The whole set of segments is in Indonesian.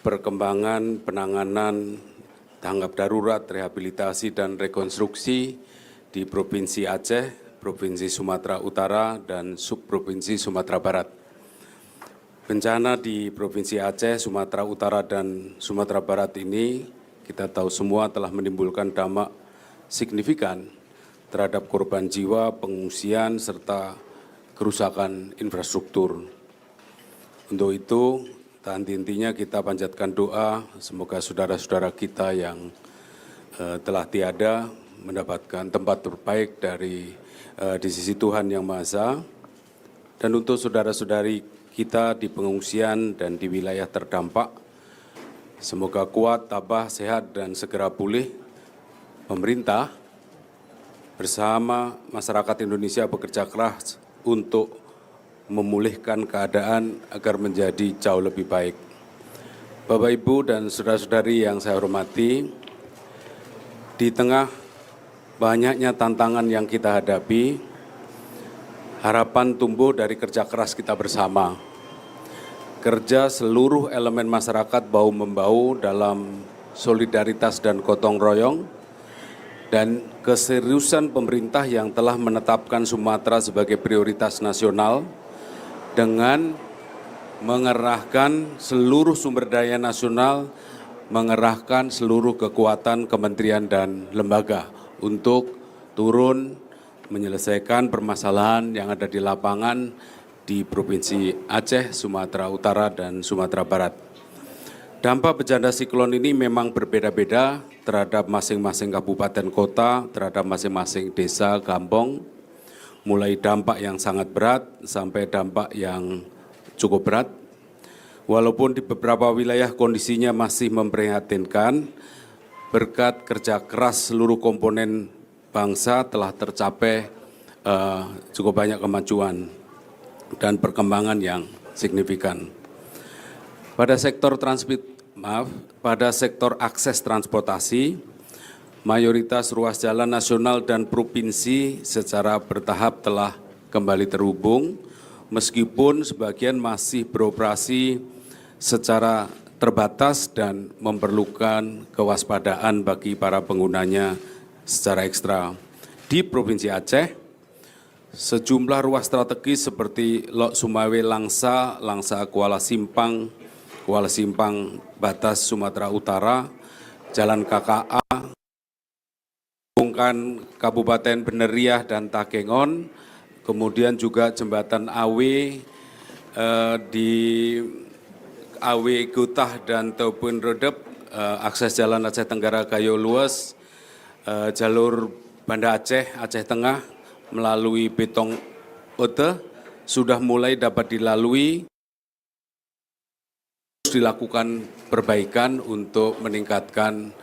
perkembangan penanganan tanggap darurat, rehabilitasi, dan rekonstruksi di Provinsi Aceh, Provinsi Sumatera Utara, dan Subprovinsi Sumatera Barat. Bencana di Provinsi Aceh, Sumatera Utara, dan Sumatera Barat ini kita tahu semua telah menimbulkan dampak signifikan terhadap korban jiwa, pengungsian, serta kerusakan infrastruktur. Untuk itu, intinya kita panjatkan doa, semoga saudara-saudara kita yang telah tiada mendapatkan tempat terbaik di sisi Tuhan Yang Maha Esa. Dan untuk saudara-saudari kita di pengungsian dan di wilayah terdampak, semoga kuat, tabah, sehat, dan segera pulih. Pemerintah bersama masyarakat Indonesia bekerja keras untuk memulihkan keadaan agar menjadi jauh lebih baik. Bapak, Ibu, dan saudara-saudari yang saya hormati, di tengah banyaknya tantangan yang kita hadapi, harapan tumbuh dari kerja keras kita bersama. Kerja seluruh elemen masyarakat bahu-membahu dalam solidaritas dan gotong royong, dan keseriusan pemerintah yang telah menetapkan Sumatera sebagai prioritas nasional dengan mengerahkan seluruh sumber daya nasional, mengerahkan seluruh kekuatan kementerian dan lembaga untuk turun menyelesaikan permasalahan yang ada di lapangan di Provinsi Aceh, Sumatera Utara, dan Sumatera Barat. Dampak bencana siklon ini memang berbeda-beda terhadap masing-masing kabupaten kota, terhadap masing-masing desa, kampung, mulai dampak yang sangat berat sampai dampak yang cukup berat. Walaupun di beberapa wilayah kondisinya masih memprihatinkan, berkat kerja keras seluruh komponen bangsa telah tercapai cukup banyak kemajuan dan perkembangan yang signifikan. Pada sektor akses transportasi, mayoritas ruas jalan nasional dan provinsi secara bertahap telah kembali terhubung, meskipun sebagian masih beroperasi secara terbatas dan memerlukan kewaspadaan bagi para penggunanya secara ekstra. Di Provinsi Aceh, sejumlah ruas strategis seperti Lok Sumawe Langsa, Langsa Kuala Simpang batas Sumatera Utara, Jalan KKA, Kabupaten Beneriah dan Takengon, kemudian juga jembatan Awe di Awe Gutah dan Tobun Redep, akses jalan Aceh Tenggara Gayo Lues, jalur Banda Aceh, Aceh Tengah melalui Betong Ote sudah mulai dapat dilalui. Dilakukan perbaikan untuk meningkatkan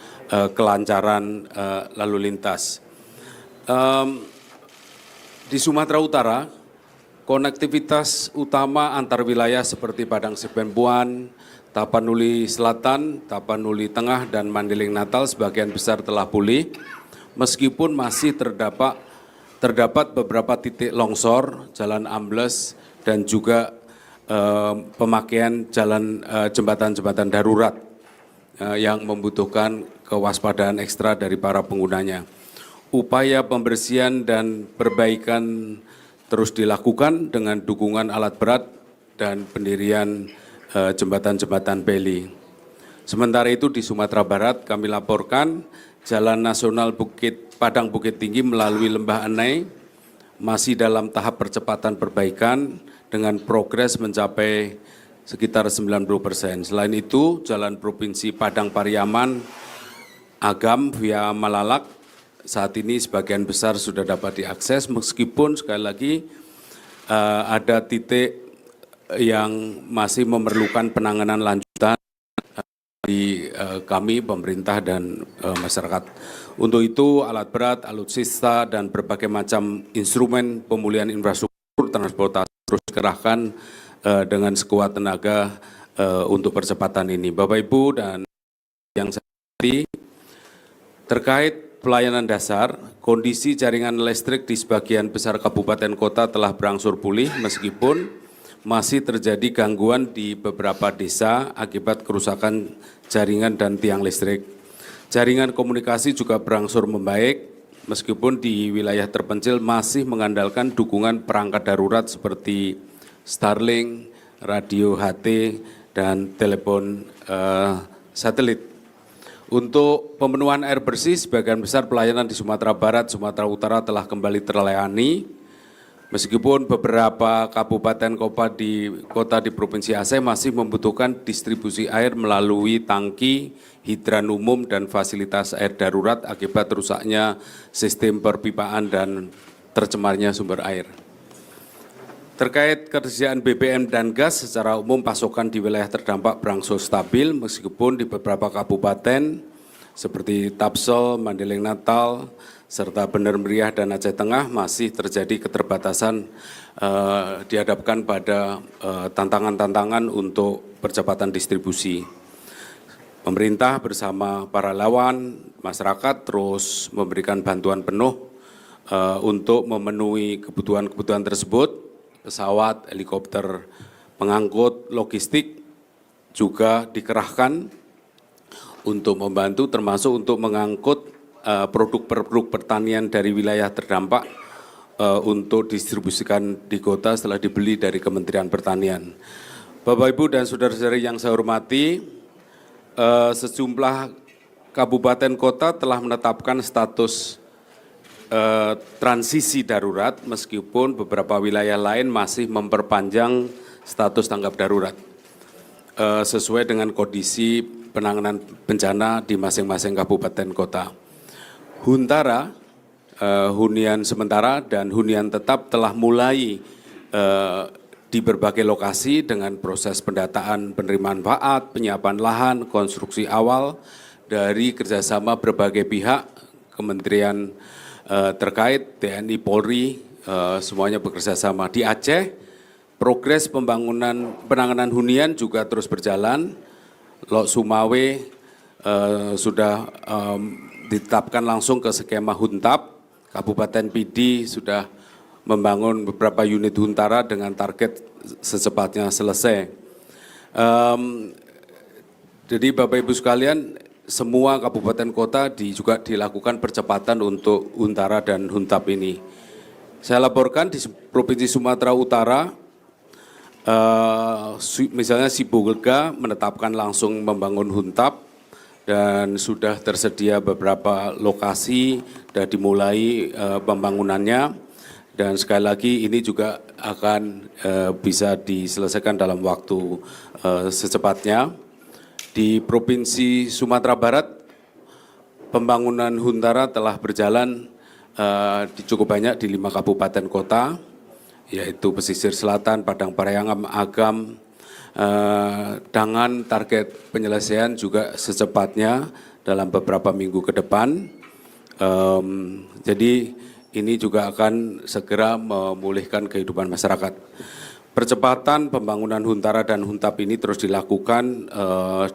kelancaran lalu lintas. Di Sumatera Utara, konektivitas utama antar wilayah seperti Padang Sipempuan, Tapanuli Selatan, Tapanuli Tengah, dan Mandeling Natal sebagian besar telah pulih, meskipun masih terdapat beberapa titik longsor, jalan ambles, dan juga pemakaian jembatan-jembatan darurat yang membutuhkan kewaspadaan ekstra dari para penggunanya. Upaya pembersihan dan perbaikan terus dilakukan dengan dukungan alat berat dan pendirian jembatan-jembatan beli. Sementara itu di Sumatera Barat kami laporkan Jalan Nasional Padang Bukit Tinggi melalui Lembah Anai masih dalam tahap percepatan perbaikan dengan progres mencapai sekitar 90%. Selain itu, Jalan Provinsi Padang Pariaman, Agam via Malalak, saat ini sebagian besar sudah dapat diakses, meskipun sekali lagi ada titik yang masih memerlukan penanganan lanjutan di kami, pemerintah, dan masyarakat. Untuk itu, alat berat, alutsista, dan berbagai macam instrumen pemulihan infrastruktur transportasi terus dikerahkan dengan sekuat tenaga untuk percepatan ini. Bapak, Ibu, dan yang saya hormati, terkait pelayanan dasar, kondisi jaringan listrik di sebagian besar kabupaten kota telah berangsur pulih meskipun masih terjadi gangguan di beberapa desa akibat kerusakan jaringan dan tiang listrik. Jaringan komunikasi juga berangsur membaik, meskipun di wilayah terpencil masih mengandalkan dukungan perangkat darurat seperti Starlink, radio HT, dan telepon satelit. Untuk pemenuhan air bersih, sebagian besar pelayanan di Sumatera Barat, Sumatera Utara telah kembali terlayani. Meskipun beberapa kabupaten kota di Provinsi Aceh masih membutuhkan distribusi air melalui tangki, hidran umum, dan fasilitas air darurat akibat rusaknya sistem perpipaan dan tercemarnya sumber air. Terkait ketersediaan BBM dan gas, secara umum pasokan di wilayah terdampak berangsur stabil meskipun di beberapa kabupaten seperti Tapsel, Mandeling Natal, serta Bener Meriah dan Aceh Tengah masih terjadi keterbatasan dihadapkan pada tantangan-tantangan untuk percepatan distribusi. Pemerintah bersama para relawan, masyarakat terus memberikan bantuan penuh untuk memenuhi kebutuhan-kebutuhan tersebut. Pesawat, helikopter, pengangkut, logistik juga dikerahkan untuk membantu, termasuk untuk mengangkut produk pertanian dari wilayah terdampak untuk distribusikan di kota setelah dibeli dari Kementerian Pertanian. Bapak, Ibu, dan saudara-saudari yang saya hormati, sejumlah kabupaten kota telah menetapkan status transisi darurat, meskipun beberapa wilayah lain masih memperpanjang status tanggap darurat sesuai dengan kondisi penanganan bencana di masing-masing kabupaten kota. Huntara, hunian sementara dan hunian tetap telah mulai di berbagai lokasi dengan proses pendataan penerimaan manfaat, penyiapan lahan, konstruksi awal dari kerjasama berbagai pihak, Kementerian terkait, TNI, Polri, semuanya bekerja sama. Di Aceh, progres penanganan hunian juga terus berjalan. Lok Sumawe sudah ditetapkan langsung ke skema Huntap. Kabupaten Pidi sudah membangun beberapa unit Huntara dengan target secepatnya selesai. Jadi Bapak Ibu sekalian, semua kabupaten kota juga dilakukan percepatan untuk Huntara dan Huntap ini. Saya laporkan di Provinsi Sumatera Utara, misalnya Sibolga menetapkan langsung membangun Huntap dan sudah tersedia beberapa lokasi dan dimulai pembangunannya, dan sekali lagi ini juga akan bisa diselesaikan dalam waktu secepatnya. Di Provinsi Sumatera Barat, pembangunan Huntara telah berjalan cukup banyak di 5 kabupaten kota, yaitu Pesisir Selatan, Padang Pariaman, Agam, dengan target penyelesaian juga secepatnya dalam beberapa minggu ke depan. Jadi ini juga akan segera memulihkan kehidupan masyarakat. Percepatan pembangunan Huntara dan Huntap ini terus dilakukan,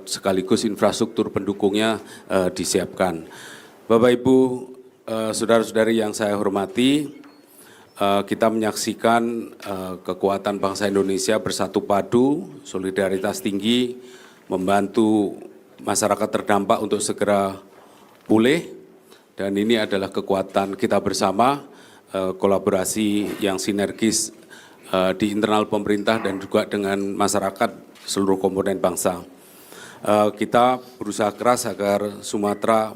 sekaligus infrastruktur pendukungnya disiapkan. Bapak, Ibu, saudara-saudari yang saya hormati, kita menyaksikan kekuatan bangsa Indonesia bersatu padu, solidaritas tinggi, membantu masyarakat terdampak untuk segera pulih, dan ini adalah kekuatan kita bersama, kolaborasi yang sinergis di internal pemerintah dan juga dengan masyarakat seluruh komponen bangsa. Kita berusaha keras agar Sumatera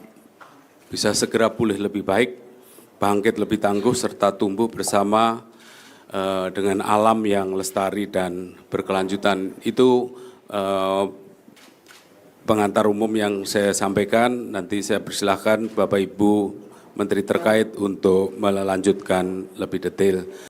bisa segera pulih lebih baik, bangkit lebih tangguh, serta tumbuh bersama dengan alam yang lestari dan berkelanjutan. Itu pengantar umum yang saya sampaikan. Nanti saya persilahkan Bapak Ibu Menteri terkait untuk melanjutkan lebih detail.